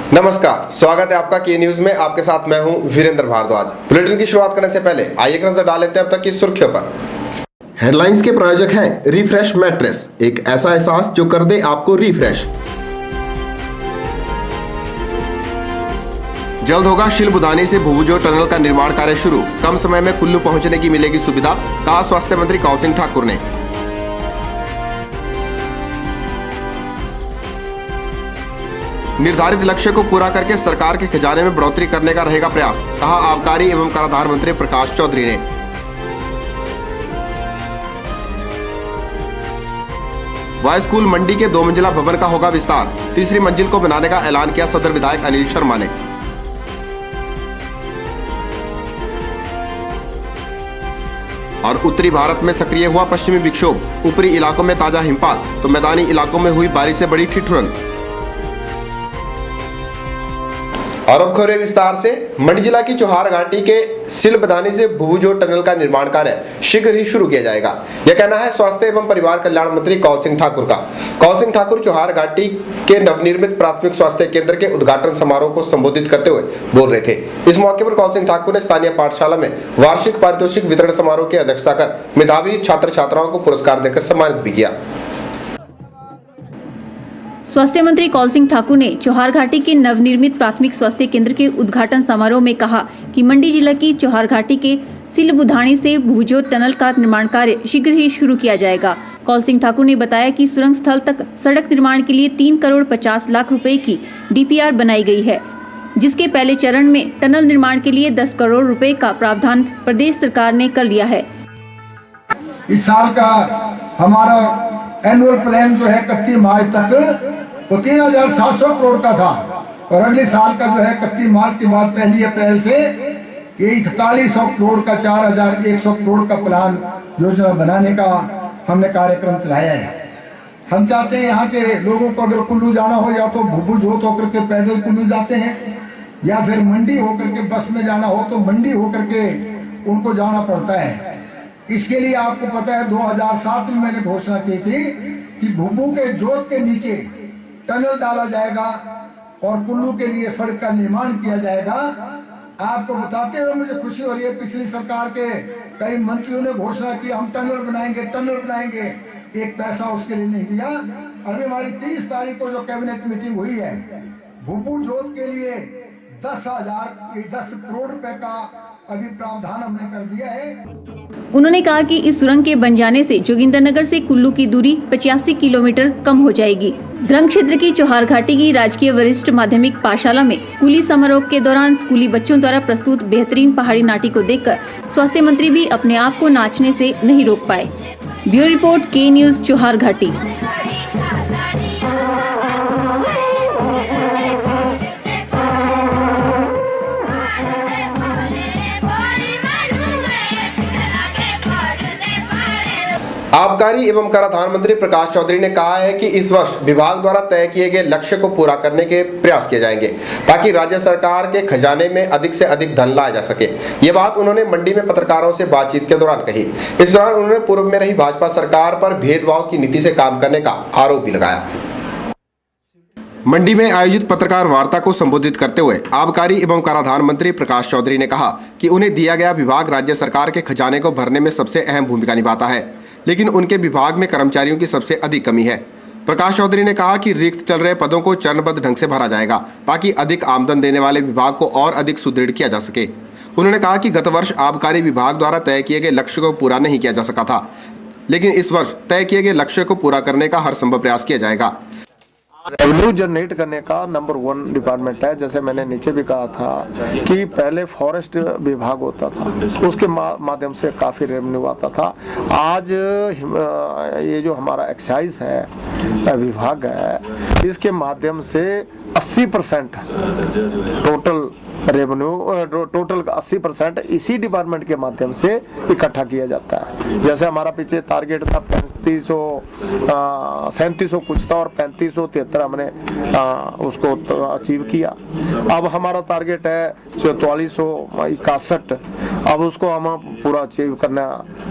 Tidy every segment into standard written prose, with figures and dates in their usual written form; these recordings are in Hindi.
नमस्कार, स्वागत है आपका के न्यूज में। आपके साथ मैं हूं वीरेंद्र भारद्वाज। बुलेटिन की शुरुआत करने से पहले आइए एक नजर डाल लेते हैं अब तक की सुर्खियों पर। हेडलाइंस के प्रायोजक हैं रिफ्रेश मैट्रेस, एक ऐसा एहसास जो कर दे आपको रिफ्रेश। जल्द होगा शिलबुधानी से भुभुजोर टनल का निर्माण कार्य शुरू, कम समय में कुल्लू पहुंचने की मिलेगी सुविधा, कहा स्वास्थ्य मंत्री कौल सिंह ठाकुर ने। निर्धारित लक्ष्य को पूरा करके सरकार के खजाने में बढ़ोतरी करने का रहेगा प्रयास, कहा आबकारी एवं कराधान मंत्री प्रकाश चौधरी ने। वाई स्कूल मंडी के 2 मंजिला भवन का होगा विस्तार, तीसरी मंजिल को बनाने का ऐलान किया सदर विधायक अनिल शर्मा ने। और उत्तरी भारत में सक्रिय हुआ पश्चिमी विक्षोभ, ऊपरी इलाकों में ताजा हिमपात तो मैदानी इलाकों में हुई बारिश से बड़ी ठिठुरन। और अब खबरें विस्तार से। मंडी जिला की चौहार घाटी के सिलबधानी से भुभुजोर टनल का निर्माण कार्य शीघ्र ही शुरू किया जाएगा, यह कहना है स्वास्थ्य एवं परिवार कल्याण मंत्री कौल सिंह ठाकुर का। कौल सिंह ठाकुर चौहार घाटी के नवनिर्मित प्राथमिक स्वास्थ्य केंद्र के उद्घाटन समारोह को संबोधित करते हुए बोल रहे थे। इस मौके पर कौल सिंह ठाकुर ने स्थानीय पाठशाला में वार्षिक पारितोषिक वितरण समारोह की अध्यक्षता कर मेधावी छात्र छात्राओं को पुरस्कार देकर सम्मानित भी किया। स्वास्थ्य मंत्री कौल सिंह ठाकुर ने चौहार घाटी के नवनिर्मित प्राथमिक स्वास्थ्य केंद्र के उद्घाटन समारोह में कहा कि मंडी जिला की चौहार घाटी के सिलबुधानी से भुभुजोर टनल का निर्माण कार्य शीघ्र ही शुरू किया जाएगा। कौल सिंह ठाकुर ने बताया कि सुरंग स्थल तक सड़क निर्माण के लिए 3 करोड़ 50 लाख रुपए की DPR बनाई गई है, जिसके पहले चरण में टनल निर्माण के लिए 10 करोड़ रुपए का प्रावधान प्रदेश सरकार ने कर लिया है। इस साल का हमारा एनुअल प्लान जो है 31 मार्च तक वो 3,700 करोड़ का था, और अगले साल का जो है 31 मार्च के बाद 1 अप्रैल से ये 4100 करोड़ का 4,100 करोड़ का प्लान योजना बनाने का हमने कार्यक्रम चलाया है। हम चाहते हैं यहाँ के लोगों को अगर कुल्लू जाना हो, या तो भुभुज होकर के पैदल कुल्लू जाते हैं, या फिर मंडी होकर के बस में जाना हो तो मंडी होकर के उनको जाना पड़ता है। इसके लिए आपको पता है 2007 में मैंने घोषणा की थी कि भुभु के जोत के नीचे टनल डाला जाएगा और कुल्लू के लिए सड़क का निर्माण किया जाएगा। आपको बताते हुए मुझे खुशी हो रही है, पिछली सरकार के कई मंत्रियों ने घोषणा की हम टनल बनाएंगे, एक पैसा उसके लिए नहीं दिया। अभी हमारी 30 तारीख को जो कैबिनेट मीटिंग हुई है, भुभु जोत के लिए 10 करोड़ रुपए का अभी प्रावधान हमने कर दिया है। उन्होंने कहा कि इस सुरंग के बन जाने से जोगिंदरनगर से कुल्लू की दूरी 85 किलोमीटर कम हो जाएगी। द्रंग क्षेत्र की चौहार घाटी की राजकीय वरिष्ठ माध्यमिक पाठशाला में स्कूली समारोह के दौरान स्कूली बच्चों द्वारा प्रस्तुत बेहतरीन पहाड़ी नाटी को देखकर स्वास्थ्य मंत्री भी अपने आप को नाचने से नहीं रोक पाए। ब्यूरो रिपोर्ट, के न्यूज, चौहार घाटी। आबकारी एवं कराधान मंत्री प्रकाश चौधरी ने कहा है कि इस वर्ष विभाग द्वारा तय किए गए लक्ष्य को पूरा करने के प्रयास किए जाएंगे, ताकि राज्य सरकार के खजाने में अधिक से अधिक धन लाया जा सके। ये बात उन्होंने मंडी में पत्रकारों से बातचीत के दौरान कही। इस दौरान उन्होंने पूर्व में रही भाजपा सरकार पर भेदभाव की नीति से काम करने का आरोप भी लगाया। मंडी में आयोजित पत्रकार वार्ता को संबोधित करते हुए आबकारी एवं कराधान मंत्री प्रकाश चौधरी ने कहा कि उन्हें दिया गया विभाग राज्य सरकार के खजाने को भरने में सबसे अहम भूमिका निभाता है, लेकिन उनके विभाग में कर्मचारियों की सबसे अधिक कमी है। प्रकाश चौधरी ने कहा कि रिक्त चल रहे पदों को चरणबद्ध ढंग से भरा जाएगा, ताकि अधिक आमदन देने वाले विभाग को और अधिक सुदृढ़ किया जा सके। उन्होंने कहा कि गत वर्ष आबकारी विभाग द्वारा तय किए गए लक्ष्य को पूरा नहीं किया जा सका था, लेकिन इस वर्ष तय किए गए लक्ष्य को पूरा करने का हर संभव प्रयास किया जाएगा। रेवेन्यू जनरेट करने का नंबर 1 डिपार्टमेंट है। जैसे मैंने नीचे भी कहा था कि पहले फॉरेस्ट विभाग होता था, उसके माध्यम से काफी रेवेन्यू आता था। आज ये जो हमारा एक्साइज है विभाग है, इसके माध्यम से 80% टोटल रेवेन्यू, टोटल 80% इसी डिपार्टमेंट के माध्यम से इकट्ठा किया जाता है। जैसे हमारा पीछे टारगेट था 3700 कुछ था और 3573 किलोमीटर हमने उसको अचीव किया। अब हमारा टारगेट है 4461, अब उसको हम पूरा अचीव करने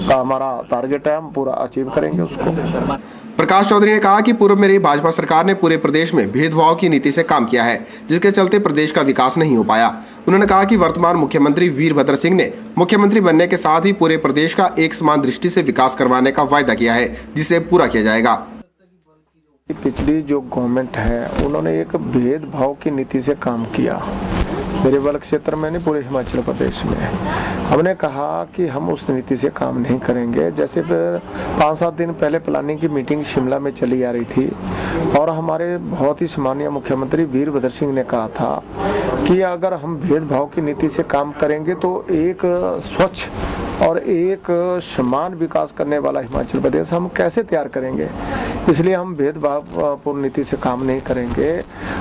का हमारा टारगेट है, हम पूरा अचीव करेंगे उसको। प्रकाश चौधरी ने कहा कि पूर्व में रही भाजपा सरकार ने पूरे प्रदेश में भेदभाव की नीति से काम किया है, जिसके चलते प्रदेश का विकास नहीं हो पाया। उन्होंने कहा कि वर्तमान मुख्यमंत्री वीरभद्र सिंह ने मुख्यमंत्री बनने के साथ ही पूरे प्रदेश का एक समान दृष्टि से विकास करवाने का वायदा किया है, जिसे पूरा किया जाएगा। पिछली जो गवर्नमेंट है उन्होंने एक भेदभाव की नीति से काम किया, मेरे बल क्षेत्र में नहीं, पूरे हिमाचल प्रदेश में। हमने कहा कि हम उस नीति से काम नहीं करेंगे। जैसे 5-7 दिन पहले प्लानिंग की मीटिंग शिमला में चली आ रही थी और हमारे बहुत ही सम्मानीय मुख्यमंत्री वीरभद्र सिंह ने कहा था कि अगर हम भेदभाव की नीति से काम करेंगे तो एक स्वच्छ और एक समान विकास करने वाला हिमाचल प्रदेश हम कैसे तैयार करेंगे। इसलिए हम भेदभावपूर्ण नीति से काम नहीं करेंगे,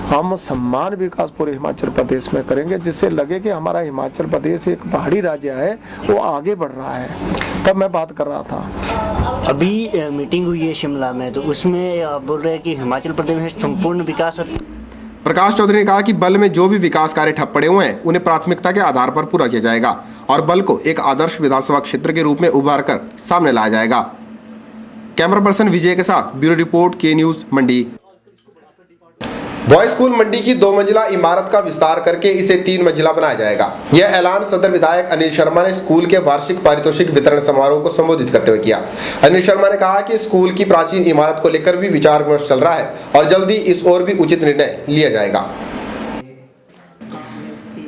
हम समान विकास पूरे हिमाचल प्रदेश में करेंगे, जिससे लगे कि हमारा हिमाचल प्रदेश एक पहाड़ी राज्य है, वो आगे बढ़ रहा है। तब मैं बात कर रहा था। अभी मीटिंग हुई है शिमला में, तो उसमें आप बोल रहे हैं कि हिमाचल प्रदेश में संपूर्ण विकास। प्रकाश चौधरी ने कहा कि बल में जो भी विकास कार्य ठप पड़े हुए हैं उन्हें प्राथमिकता के आधार पर पूरा किया जाएगा और बल को एक आदर्श विधानसभा क्षेत्र के रूप में उभार कर सामने लाया जाएगा। कैमरा पर्सन विजय के साथ ब्यूरो रिपोर्ट, के न्यूज, मंडी। बॉयज स्कूल मंडी की 2 मंजिला इमारत का विस्तार करके इसे 3 मंजिला बनाया जाएगा। यह ऐलान सदर विधायक अनिल शर्मा ने स्कूल के वार्षिक पारितोषिक वितरण समारोह को संबोधित करते हुए किया। अनिल शर्मा ने कहा कि स्कूल की प्राचीन इमारत को लेकर भी विचार विमर्श चल रहा है और जल्दी इस ओर भी उचित निर्णय लिया जाएगा।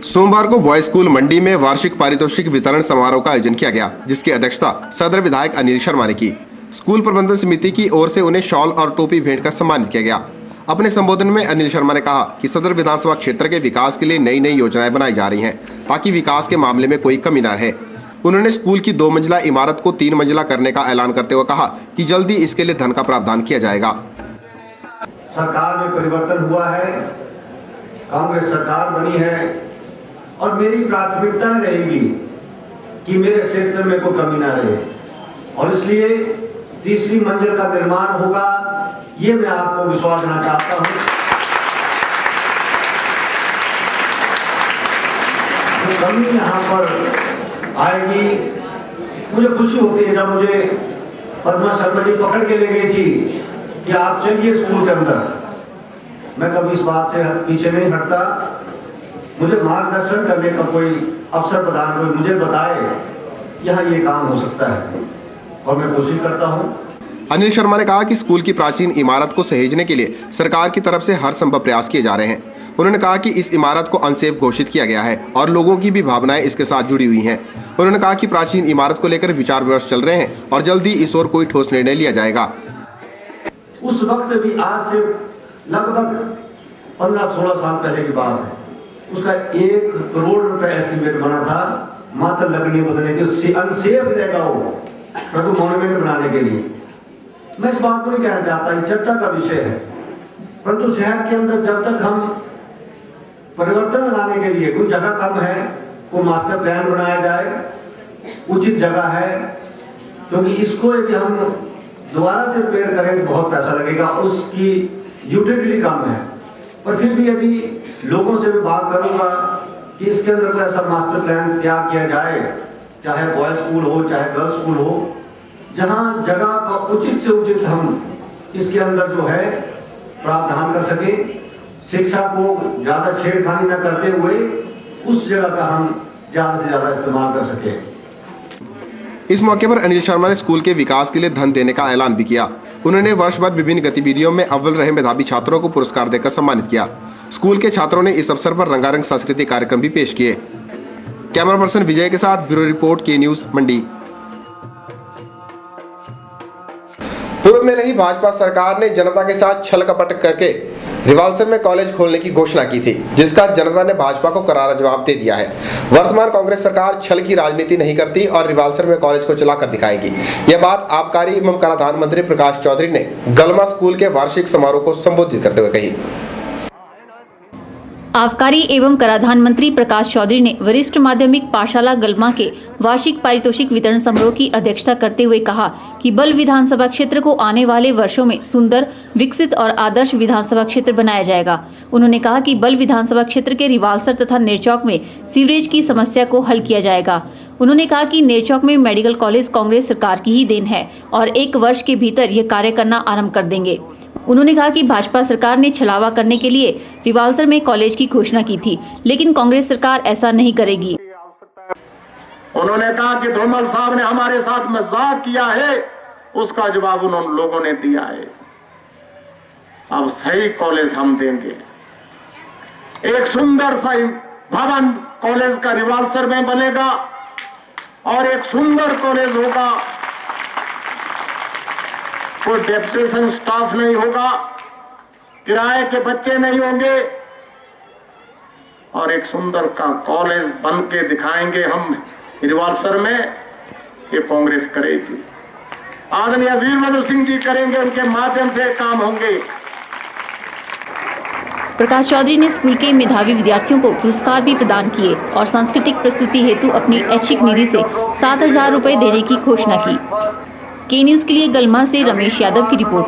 सोमवार को बॉयज स्कूल मंडी में वार्षिक पारितोषिक वितरण समारोह का आयोजन किया गया, जिसकी अध्यक्षता सदर विधायक अनिल शर्मा ने की। स्कूल प्रबंधन समिति की ओर से उन्हें शॉल और टोपी भेंट कर सम्मानित किया गया। अपने संबोधन में अनिल शर्मा ने कहा कि सदर विधानसभा क्षेत्र के विकास के लिए नई नई योजनाएं बनाई जा रही हैं, ताकि विकास के मामले में कोई कमी न रहे। उन्होंने स्कूल की 2 मंजिला इमारत को 3 मंजिला करने का ऐलान करते हुए कहा कि जल्दी इसके लिए धन का प्रावधान किया जाएगा। सरकार में परिवर्तन हुआ है, कांग्रेस सरकार बनी है और मेरी प्राथमिकता रहेगी कि मेरे क्षेत्र में कोई कमी न रहे और इसलिए 3री मंजिल का निर्माण होगा, ये मैं आपको विश्वास देना चाहता हूं। जो कमी यहां पर आएगी, मुझे खुशी होती है जब मुझे पद्मा शर्मा जी पकड़ के ले गई थी कि आप चलिए स्कूल के अंदर। मैं कभी इस बात से पीछे नहीं हटता। मुझे मार्गदर्शन करने का कोई अवसर प्रदान, कोई मुझे बताए यहाँ ये काम हो सकता है और मैं कोशिश करता हूँ। अनिल शर्मा ने कहा कि स्कूल की प्राचीन इमारत को सहेजने के लिए सरकार की तरफ से हर संभव प्रयास किए जा रहे हैं। उन्होंने कहा कि इस इमारत को अनसेफ घोषित किया गया है और लोगों की भी भावनाएं इसके साथ जुड़ी हुई हैं। उन्होंने कहा कि प्राचीन इमारत को लेकर विचार विमर्श चल रहे हैं और जल्दी इस ओर कोई ठोस निर्णय लिया जाएगा। उस वक्त भी आज से लगभग 15-16 साल पहले की बात है, उसका 1 करोड़ रुपए एस्टिमेट बना था मात्र लगने बदलने के, अनसेफ रहेगा वो मॉन्यूमेंट बनाने के लिए। मैं इस बात को नहीं कहना चाहता, ये चर्चा का विषय है, परंतु शहर के अंदर जब तक हम परिवर्तन लाने के लिए कोई जगह कम है, कोई मास्टर प्लान बनाया जाए, उचित जगह है, क्योंकि इसको यदि हम दोबारा से रिपेयर करें बहुत पैसा लगेगा, उसकी यूटिलिटी कम है। पर फिर भी यदि लोगों से भी बात करूंगा कि इसके अंदर कोई ऐसा मास्टर प्लान तैयार किया जाए, चाहे बॉयज स्कूल हो चाहे गर्ल्स स्कूल हो, जहां जगह का उचित से उचित हम इसके अंदर जो है प्रावधान कर सके, शिक्षा को ज्यादा छेड़खानी न करते हुए उस जगह का हम ज्यादा से ज्यादा इस्तेमाल कर सके। इस मौके पर अनिल शर्मा ने स्कूल के विकास के लिए धन देने का ऐलान भी किया। उन्होंने वर्ष भर विभिन्न गतिविधियों में अव्वल रहे मेधावी छात्रों को पुरस्कार देकर सम्मानित किया। स्कूल के छात्रों ने इस अवसर पर रंगारंग सांस्कृतिक कार्यक्रम भी पेश किए। कैमरा पर्सन विजय के साथ ब्यूरो रिपोर्ट, के न्यूज, मंडी। पूर्व में रही भाजपा सरकार ने जनता के साथ छल कपट करके रिवाल्सर में कॉलेज खोलने की घोषणा की थी, जिसका जनता ने भाजपा को करारा जवाब दे दिया है। वर्तमान कांग्रेस सरकार छल की राजनीति नहीं करती और रिवाल्सर में कॉलेज को चलाकर दिखाएगी। यह बात आबकारी एवं कराधान मंत्री प्रकाश चौधरी ने गलमा स्कूल के वार्षिक समारोह को संबोधित करते हुए कही। आबकारी एवं कराधान मंत्री प्रकाश चौधरी ने वरिष्ठ माध्यमिक पाठशाला गलमा के वार्षिक पारितोषिक वितरण समारोह की अध्यक्षता करते हुए कहा कि बल विधानसभा क्षेत्र को आने वाले वर्षों में सुंदर, विकसित और आदर्श विधानसभा क्षेत्र बनाया जाएगा। उन्होंने कहा कि बल विधानसभा क्षेत्र के रिवालसर तथा नेरचौक में सीवरेज की समस्या को हल किया जाएगा। उन्होंने कहा कि नेरचौक में मेडिकल कॉलेज कांग्रेस सरकार की ही देन है और 1 वर्ष के भीतर ये कार्य करना आरंभ कर देंगे। उन्होंने कहा कि भाजपा सरकार ने छलावा करने के लिए रिवालसर में कॉलेज की घोषणा की थी, लेकिन कांग्रेस सरकार ऐसा नहीं करेगी। उन्होंने कहा कि धूमल साहब ने हमारे साथ मजाक किया है, उसका जवाब उन लोगों ने दिया है। अब सही कॉलेज हम देंगे। एक सुंदर सा भवन कॉलेज का रिवालसर में बनेगा और एक सुंदर कॉलेज होगा। कोई डेप्यूटेशन स्टाफ नहीं होगा, किराए के बच्चे नहीं होंगे और एक सुंदर का कॉलेज बन के दिखाएंगे हम रिवालसर में। ये कांग्रेस करेगी, आदरणीय वीरभद्र सिंह जी करेंगे, उनके माध्यम से काम होंगे। प्रकाश चौधरी ने स्कूल के मेधावी विद्यार्थियों को पुरस्कार भी प्रदान किए और सांस्कृतिक प्रस्तुति हेतु अपनी ऐच्छिक निधि से 7,000 रुपए देने की घोषणा की। के न्यूज के लिए गलमा से रमेश यादव की रिपोर्ट।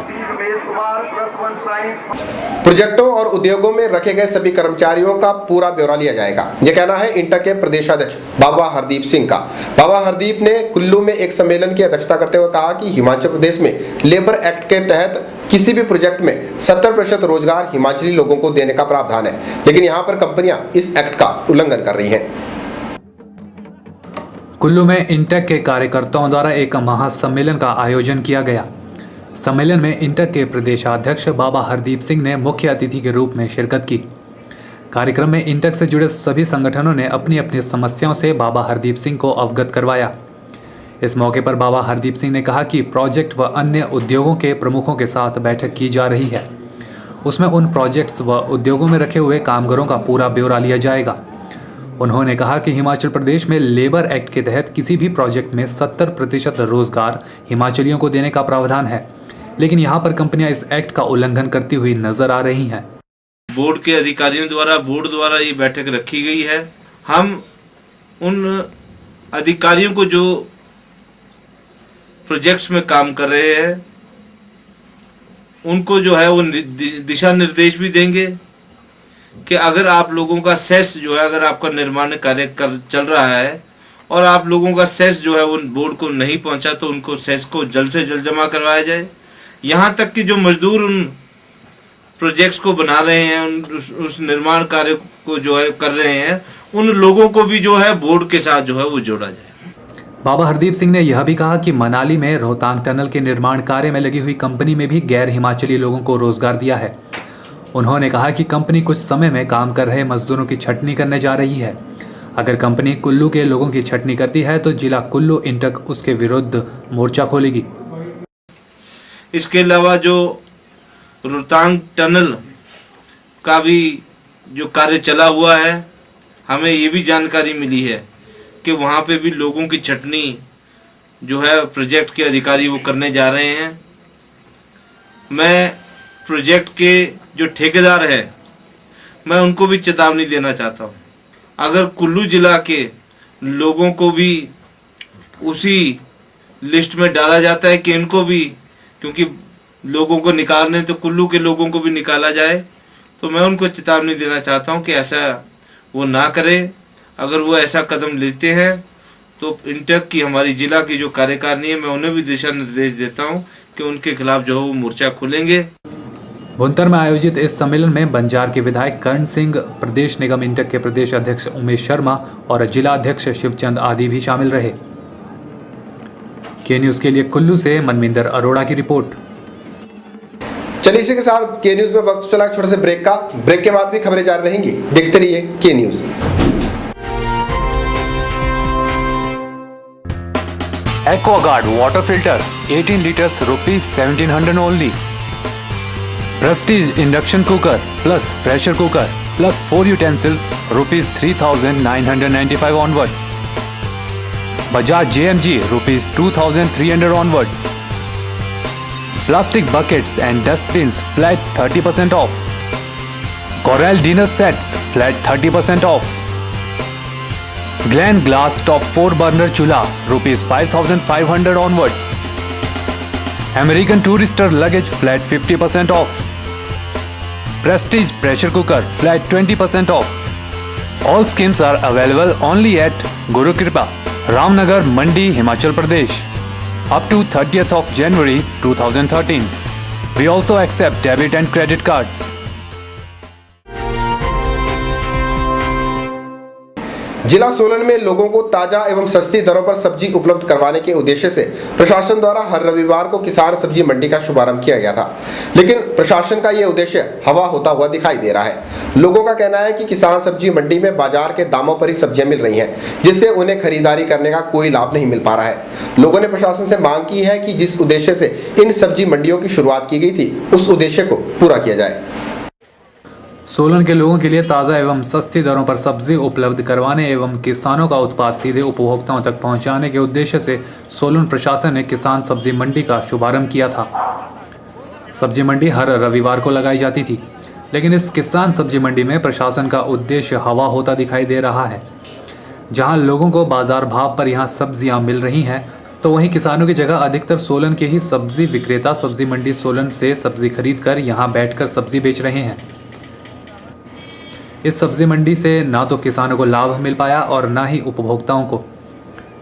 प्रोजेक्टों और उद्योगों में रखे गए सभी कर्मचारियों का पूरा ब्यौरा लिया जाएगा, यह कहना है इंटक के प्रदेशाध्यक्ष बाबा हरदीप सिंह का। बाबा हरदीप ने कुल्लू में एक सम्मेलन की अध्यक्षता करते हुए कहा कि हिमाचल प्रदेश में लेबर एक्ट के तहत किसी भी प्रोजेक्ट में 70% रोजगार हिमाचली लोगों को देने का प्रावधान है, लेकिन यहाँ पर कंपनियां इस एक्ट का उल्लंघन कर रही हैं। कुल्लू में इंटक के कार्यकर्ताओं द्वारा एक महासम्मेलन का आयोजन किया गया। सम्मेलन में इंटक के प्रदेशाध्यक्ष बाबा हरदीप सिंह ने मुख्य अतिथि के रूप में शिरकत की। कार्यक्रम में इंटक से जुड़े सभी संगठनों ने अपनी अपनी समस्याओं से बाबा हरदीप सिंह को अवगत करवाया। इस मौके पर बाबा हरदीप सिंह ने कहा कि प्रोजेक्ट व अन्य उद्योगों के प्रमुखों के साथ बैठक की जा रही है। उसमें उन प्रोजेक्ट्स व उद्योगों में रखे हुए कामगारों का पूरा ब्यौरा लिया जाएगा। उन्होंने कहा कि हिमाचल प्रदेश में लेबर एक्ट के तहत किसी भी प्रोजेक्ट में 70% रोजगार हिमाचलियों को देने का प्रावधान है, लेकिन यहाँ पर कंपनियां इस एक्ट का उल्लंघन करती हुई नजर आ रही हैं। बोर्ड के अधिकारियों द्वारा ये बैठक रखी गई है। हम उन अधिकारियों को जो प्रोजेक्ट्स में काम कर रहे हैं उनको जो है वो दिशा निर्देश भी देंगे कि अगर आप लोगों का सेस जो है, अगर आपका निर्माण कार्य चल रहा है और आप लोगों का सेस जो है वो बोर्ड को नहीं पहुंचा तो उनको सेस को जल्द से जल्द जमा करवाया जाए। यहाँ तक कि जो मजदूर उन प्रोजेक्ट्स को बना रहे हैं, उस निर्माण कार्य को जो है कर रहे हैं, उन लोगों को भी जो है बोर्ड के साथ जो है वो जोड़ा जाए। बाबा हरदीप सिंह ने यह भी कहा कि मनाली में रोहतांग टनल के निर्माण कार्य में लगी हुई कंपनी में भी गैर हिमाचली लोगों को रोजगार दिया है। उन्होंने कहा कि कंपनी कुछ समय में काम कर रहे मजदूरों की छटनी करने जा रही है। अगर कंपनी कुल्लू के लोगों की छटनी करती है तो जिला कुल्लू इंटक उसके विरुद्ध मोर्चा खोलेगी। इसके अलावा जो रोहतांग टनल का भी जो कार्य चला हुआ है, हमें ये भी जानकारी मिली है कि वहाँ पे भी लोगों की छटनी जो है प्रोजेक्ट के अधिकारी वो करने जा रहे हैं। मैं प्रोजेक्ट के जो ठेकेदार हैं मैं उनको भी चेतावनी देना चाहता हूँ, अगर कुल्लू जिला के लोगों को भी उसी लिस्ट में डाला जाता है कि इनको भी, क्योंकि लोगों को निकालने तो कुल्लू के लोगों को भी निकाला जाए, तो मैं उनको चेतावनी देना चाहता हूँ कि ऐसा वो ना करें। अगर वो ऐसा कदम लेते हैं तो इंटक की हमारी जिला की जो कार्यकारिणी है मैं उन्हें भी दिशा निर्देश देता हूँ कि उनके खिलाफ जो है वो मोर्चा खोलेंगे। भुंतर में आयोजित इस सम्मेलन में बंजार के विधायक कर्ण सिंह, प्रदेश निगम इंटक के प्रदेश अध्यक्ष उमेश शर्मा और जिला अध्यक्ष शिवचंद आदि भी शामिल रहे। के न्यूज के लिए कुल्लू से मनविंदर अरोड़ा की रिपोर्ट। चलिए इसी के साथ के न्यूज में वक्त चला छोटे से ब्रेक का। ब्रेक के बाद भी खबरें जारी रहेंगी, देखते रहिए के news. Aquaguard water filter 18 litres ₹1700 only. Prestige induction cooker plus pressure cooker plus 4 utensils ₹3995 onwards. Bajaj JMG ₹2300 onwards. Plastic buckets and dustbins flat 30% off. Corel dinner sets flat 30% off. Glen Glass top 4 burner chulha rupees 5,500 onwards. American Tourister luggage flat 50% off. Prestige pressure cooker flat 20% off. All schemes are available only at Guru Kripa, Ramnagar, Mandi, Himachal Pradesh, up to 30th of January 2013. We also accept debit and credit cards. जिला सोलन में लोगों को ताजा एवं सस्ती दरों पर सब्जी उपलब्ध करवाने के उद्देश्य से प्रशासन द्वारा हर रविवार को किसान सब्जी मंडी का शुभारंभ किया गया था, लेकिन प्रशासन का यह उद्देश्य हवा होता हुआ दिखाई दे रहा है। लोगों का कहना है कि किसान सब्जी मंडी में बाजार के दामों पर ही सब्जियां मिल रही हैं, जिससे उन्हें खरीदारी करने का कोई लाभ नहीं मिल पा रहा है। लोगों ने प्रशासन से मांग की है कि जिस उद्देश्य से इन सब्जी मंडियों की शुरुआत की गई थी, उस उद्देश्य को पूरा किया जाए। सोलन के लोगों के लिए ताज़ा एवं सस्ती दरों पर सब्जी उपलब्ध करवाने एवं किसानों का उत्पाद सीधे उपभोक्ताओं तक पहुंचाने के उद्देश्य से सोलन प्रशासन ने किसान सब्जी मंडी का शुभारंभ किया था। सब्जी मंडी हर रविवार को लगाई जाती थी, लेकिन इस किसान सब्जी मंडी में प्रशासन का उद्देश्य हवा होता दिखाई दे रहा है। जहां लोगों को बाजार भाव पर यहां सब्जियां मिल रही हैं, तो वहीं किसानों की जगह अधिकतर सोलन के ही सब्जी विक्रेता सब्जी मंडी सोलन से सब्जी खरीद कर यहाँ बैठकर सब्जी बेच रहे हैं। इस सब्जी मंडी से ना तो किसानों को लाभ मिल पाया और ना ही उपभोक्ताओं को।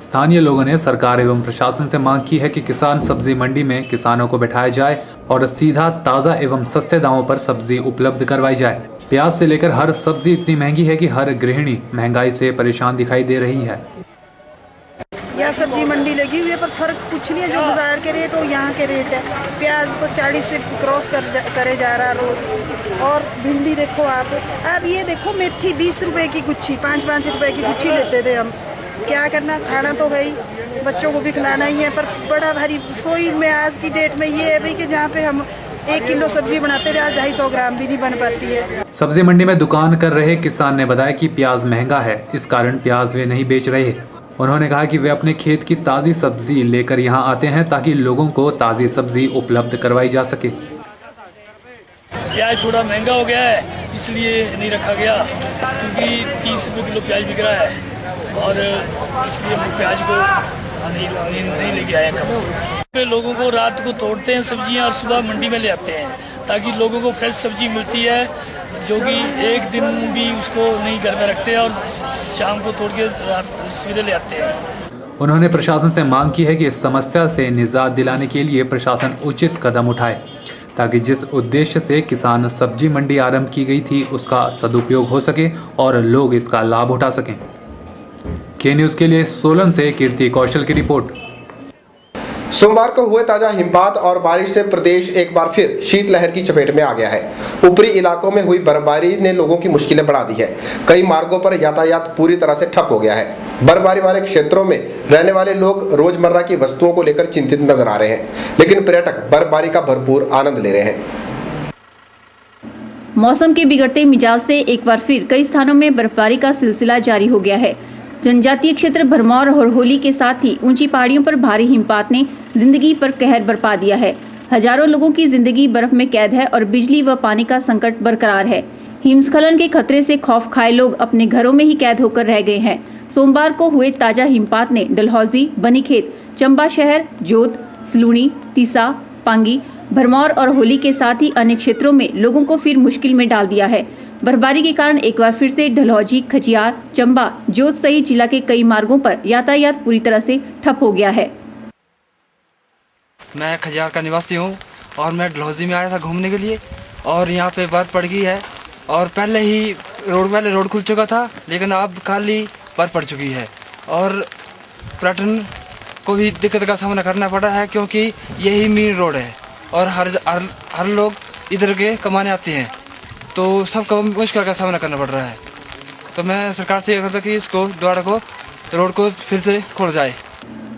स्थानीय लोगों ने सरकार एवं प्रशासन से मांग की है कि किसान सब्जी मंडी में किसानों को बैठाया जाए और सीधा ताज़ा एवं सस्ते दामों पर सब्जी उपलब्ध करवाई जाए। प्याज से लेकर हर सब्जी इतनी महंगी है कि हर गृहिणी महंगाई से परेशान दिखाई दे रही है। यहाँ सब्जी मंडी लगी हुई है, पर फर्क कुछ नहीं है। जो बाजार के रेट हो यहाँ के रेट है। प्याज तो 40 से क्रॉस करे जा रहा है रोज। और भिंडी देखो आप ये देखो मेथी 20 रुपए की गुच्छी, 5-5 रुपए की गुच्छी लेते थे हम। क्या करना, खाना तो है ही, बच्चों को भी खिलाना ही है। पर बड़ा भारी रसोई में आज की डेट में ये है भाई कि जहाँ पे हम 1 किलो सब्जी बनाते थे, आज 250 ग्राम भी नहीं बन पाती है। सब्जी मंडी में दुकान कर रहे किसान ने बताया कि प्याज महंगा है, इस कारण प्याज वे नहीं बेच रहे। उन्होंने कहा कि वे अपने खेत की ताज़ी सब्जी लेकर यहां आते हैं ताकि लोगों को ताज़ी सब्जी उपलब्ध करवाई जा सके। प्याज थोड़ा महंगा हो गया है, इसलिए नहीं रखा गया, क्योंकि 30 रुपये किलो प्याज बिक रहा है और इसलिए हम प्याज को नहीं लेके आए कम से। लोगों को रात को तोड़ते हैं सब्जियां और सुबह मंडी में ले आते हैं, ताकि लोगों को फ्रेश सब्जी मिलती है, जो कि एक दिन भी उसको नहीं घर में रखते और शाम को तोड़ के सीधे ले आते हैं। उन्होंने प्रशासन से मांग की है कि इस समस्या से निजात दिलाने के लिए प्रशासन उचित कदम उठाए, ताकि जिस उद्देश्य से किसान सब्जी मंडी आरंभ की गई थी उसका सदुपयोग हो सके और लोग इसका लाभ उठा सकें। के न्यूज़ के लिए सोलन से कीर्ति कौशल की रिपोर्ट। सोमवार को हुए ताजा हिमपात और बारिश से प्रदेश एक बार फिर शीतलहर की चपेट में आ गया है। ऊपरी इलाकों में हुई बर्फबारी ने लोगों की मुश्किलें बढ़ा दी है। कई मार्गों पर यातायात पूरी तरह से ठप हो गया है। बर्फबारी वाले क्षेत्रों में रहने वाले लोग रोजमर्रा की वस्तुओं को लेकर चिंतित नजर आ रहे हैं, लेकिन पर्यटक बर्फबारी का भरपूर आनंद ले रहे हैं। मौसम के बिगड़ते मिजाज से एक बार फिर कई स्थानों में बर्फबारी का सिलसिला जारी हो गया है। जनजातीय क्षेत्र भरमौर और होली के साथ ही ऊंची पहाड़ियों पर भारी हिमपात ने जिंदगी पर कहर बरपा दिया है। हजारों लोगों की जिंदगी बर्फ में कैद है और बिजली व पानी का संकट बरकरार है। हिमस्खलन के खतरे से खौफ खाए लोग अपने घरों में ही कैद होकर रह गए हैं। सोमवार को हुए ताजा हिमपात ने डलहौजी, बनीखेत, चंबा शहर, जोत, सलूनी, तीसा, पांगी, भरमौर और होली के साथ ही अन्य क्षेत्रों में लोगों को फिर मुश्किल में डाल दिया है। बर्फबारी के कारण एक बार फिर से डलहौजी, खजियार, चंबा, जोत सहित जिला के कई मार्गों पर यातायात पूरी तरह से ठप हो गया है। मैं खजियार का निवासी हूँ और मैं डलहौजी में आया था घूमने के लिए और यहाँ पे बर्फ पड़ गई है और पहले रोड खुल चुका था, लेकिन अब खाली बर्फ पड़ चुकी है और पर्यटन को भी दिक्कत का सामना करना पड़ा है, क्योंकि यही मेन रोड है और हर लोग इधर के कमाने आते हैं, तो सबको मुश्किल का सामना करना पड़ रहा है। तो मैं सरकार से ये कहता कि इसको द्वारा को रोड को फिर से खोल जाए।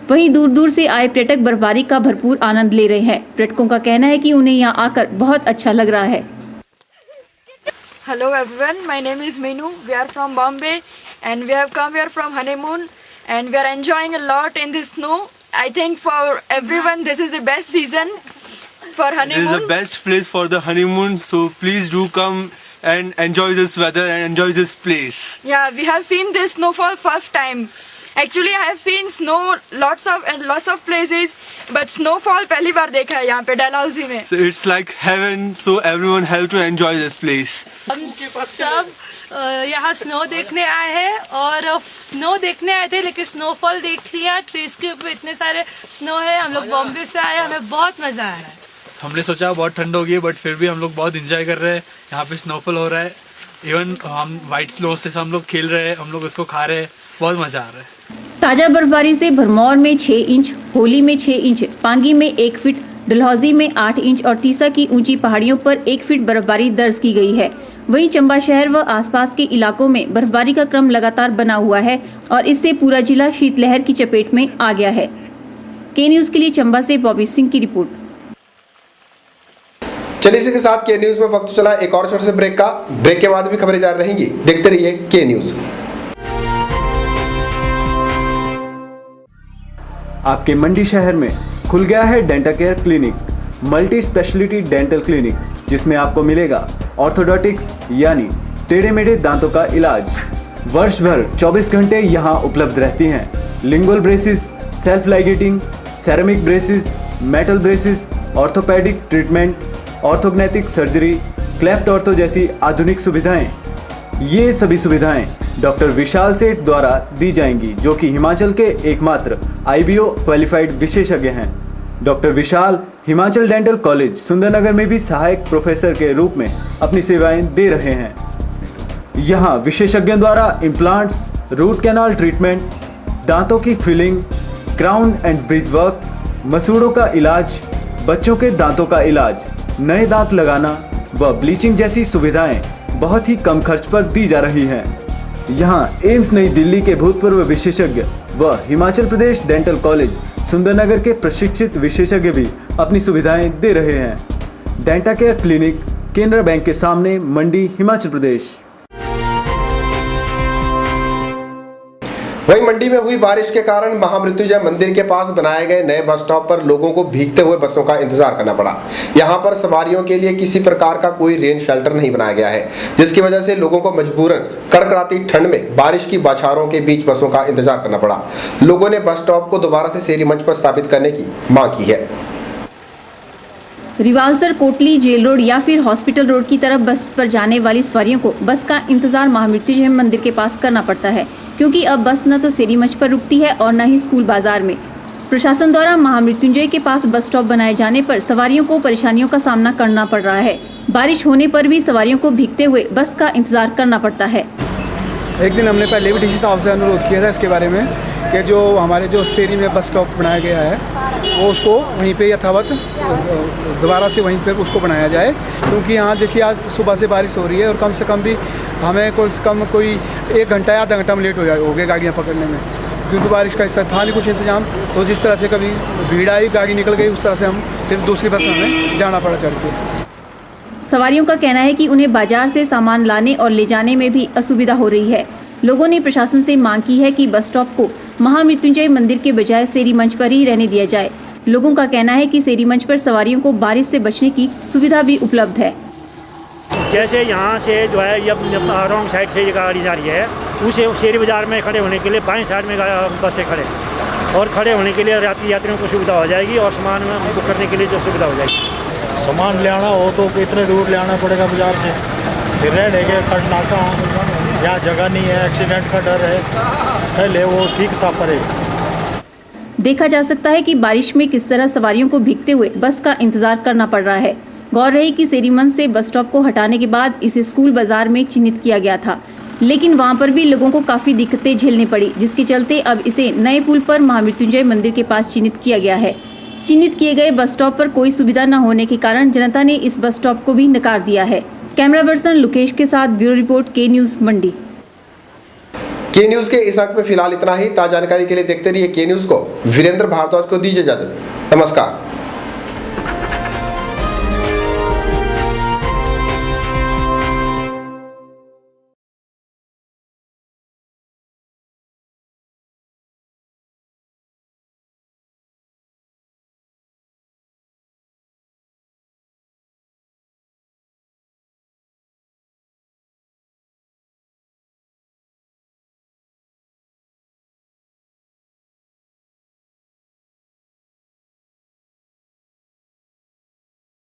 वहीं दूर दूर से आए पर्यटक बर्फबारी का भरपूर आनंद ले रहे हैं। पर्यटकों का कहना है कि उन्हें यहाँ आकर बहुत अच्छा लग रहा है। Hello everyone, my name is Meenu. We are from Bombay and we have come here from honeymoon and we are enjoying a lot in the snow. I think for everyone this is the best season for honeymoon. This is the best place for the honeymoon, so please do come and enjoy this weather and enjoy this place. Yeah, we have seen this snowfall first time. Actually, I have seen snow lots of places, but snowfall पहली बार देखा है यहाँ पे डलहौजी में. So it's like heaven, so everyone have to enjoy this place. हम सब यहाँ स्नो देखने आए हैं और स्नो देखने आए थे लेकिन स्नोफॉल देख लिया. ट्रीज के ऊपर इतने सारे स्नो है. हम लोग बॉम्बे से आए, हमें बहुत मजा आ रहा है. हमने सोचा बहुत ठंड होगी बट फिर भी हम लोग बहुत इंजॉय कर रहे हैं. यहाँ पे स्नोफॉल हो रहा है. इवन हम वाइट स्नो से हम लोग खेल रहे हैं, हम लोग उसको खा रहे हैं. बहुत मजा आ रहा है. ताजा बर्फबारी से भरमौर में 6 इंच, होली में 6 इंच, पांगी में 1 फीट, डलहौजी में 8 इंच और तीसा की ऊंची पहाड़ियों पर 1 फीट बर्फबारी दर्ज की गई है. वहीं चंबा शहर व आसपास के इलाकों में बर्फबारी का क्रम लगातार बना हुआ है और इससे पूरा जिला शीतलहर की चपेट में आ गया है. के न्यूज के लिए चंबा से बॉबी सिंह की रिपोर्ट. चलिए इसी के साथ के न्यूज में वक्त चला एक और छोटे से ब्रेक का. ब्रेक के बाद भी खबरें जारी रहेंगी. देखते रहिए के न्यूज. आपके मंडी शहर में खुल गया है dental care clinic, multi speciality dental clinic, जिसमें आपको मिलेगा ऑर्थोडोंटिक्स यानी टेढ़े मेढ़े दांतों का इलाज. वर्ष भर 24 घंटे यहाँ उपलब्ध रहती हैं. Lingual braces, self ligating, ceramic braces, metal braces, orthopedic treatment, orthognathic surgery, cleft ortho जैसी आधुनिक सुविधाएं. ये सभी सुविधाएं डॉक्टर विशाल सेठ द्वारा दी जाएंगी, जो कि हिमाचल के एकमात्र IBO क्वालिफाइड विशेषज्ञ हैं. डॉक्टर विशाल हिमाचल डेंटल कॉलेज सुंदरनगर में भी सहायक प्रोफेसर के रूप में अपनी सेवाएं दे रहे हैं. यहाँ विशेषज्ञों द्वारा इम्प्लांट्स, रूट कैनाल ट्रीटमेंट, दांतों की filling, crown and bridge work, मसूड़ों का इलाज, बच्चों के दांतों का इलाज, नए दांत लगाना व ब्लीचिंग जैसी सुविधाएं बहुत ही कम खर्च पर दी जा रही हैं. यहाँ एम्स नई दिल्ली के भूतपूर्व विशेषज्ञ व हिमाचल प्रदेश डेंटल कॉलेज सुंदरनगर के प्रशिक्षित विशेषज्ञ भी अपनी सुविधाएं दे रहे हैं. Denta care clinic, Canara bank के सामने, मंडी, हिमाचल प्रदेश. वहीं मंडी में हुई बारिश के कारण महामृत्युंजय मंदिर के पास बनाए गए नए बस स्टॉप पर लोगों को भीगते हुए बसों का इंतजार करना पड़ा. यहां पर सवारियों के लिए किसी प्रकार का कोई रेन शेल्टर नहीं बनाया गया है, जिसकी वजह से लोगों को मजबूरन कड़कड़ाती ठंड में बारिश की बौछारों के बीच बसों का इंतजार करना पड़ा. लोगों ने बस स्टॉप को दोबारा से शेरी मंच पर स्थापित करने की मांग की है. रिवालसर, कोटली, जेल रोड या फिर हॉस्पिटल रोड की तरफ बस पर जाने वाली सवारियों को बस का इंतजार महामृत्युंजय मंदिर के पास करना पड़ता है, क्योंकि अब बस न तो सेरी मंच पर रुकती है और न ही स्कूल बाजार में. प्रशासन द्वारा महामृत्युंजय के पास बस स्टॉप बनाए जाने पर सवारियों को परेशानियों का सामना करना पड़ रहा है. बारिश होने पर भी सवारियों को भीगते हुए बस का इंतजार करना पड़ता है. एक दिन हमने पहले भी डीसी साहब से अनुरोध किया था इसके बारे में कि जो हमारे जो स्टेरी में बस स्टॉप बनाया गया है वो उसको वहीं पे यथावत दोबारा से वहीं पे उसको बनाया जाए, क्योंकि यहाँ देखिए आज सुबह से बारिश हो रही है और कम से कम भी हमें कोई 1 घंटा या आधा घंटा में लेट हो गए गाड़ियाँ पकड़ने में, क्योंकि बारिश का ऐसा था नहीं कुछ इंतजाम. तो जिस तरह से कभी भीड़ आई, गाड़ी निकल गई, उस तरह से हम फिर दूसरी बस में हमें जाना पड़ा चढ़ के. सवारियों का कहना है कि उन्हें बाजार से सामान लाने और ले जाने में भी असुविधा हो रही है. लोगों ने प्रशासन से मांग की है कि बस स्टॉप को महामृत्युंजय मंदिर के बजाय सेरी मंच पर ही रहने दिया जाए. लोगों का कहना है कि सेरी मंच पर सवारियों को बारिश से बचने की सुविधा भी उपलब्ध है. जैसे यहाँ से जो है ये रॉन्ग साइड से ये गाड़ी जा रही है, उसे शेरी बाजार में खड़े होने के लिए बाएं साइड में बसें खड़े और खड़े होने के लिए यात्रियों को सुविधा हो जाएगी और सामान बुक करने के लिए जो सुविधा हो जाएगी. सामान ले आना हो तो कितने दूर ले आना पड़ेगा बाजार से, फिर रह खड़ नाका यहाँ जगह नहीं है, एक्सीडेंट का डर है, पहले वो ठीक था परे. देखा जा सकता है कि बारिश में किस तरह सवारियों को भीगते हुए बस का इंतजार करना पड़ रहा है. गौर रही कि सेरी मंच से बस स्टॉप को हटाने के बाद इसे स्कूल बाजार में चिन्हित किया गया था, लेकिन वहां पर भी लोगों को काफी दिक्कतें झेलनी पड़ी, जिसके चलते अब इसे नए पुल पर महामृत्युंजय मंदिर के पास चिन्हित किया गया है. चिन्हित किए गए बस स्टॉप पर कोई सुविधा न होने के कारण जनता ने इस बस स्टॉप को भी नकार दिया है. कैमरा पर्सन लोकेश के साथ ब्यूरो रिपोर्ट, के न्यूज, मंडी. के न्यूज के इस अंक में फिलहाल इतना ही. ताजा जानकारी के लिए देखते रहिए के न्यूज को. वीरेंद्र भारद्वाज को दीजिए इजाजत. नमस्कार.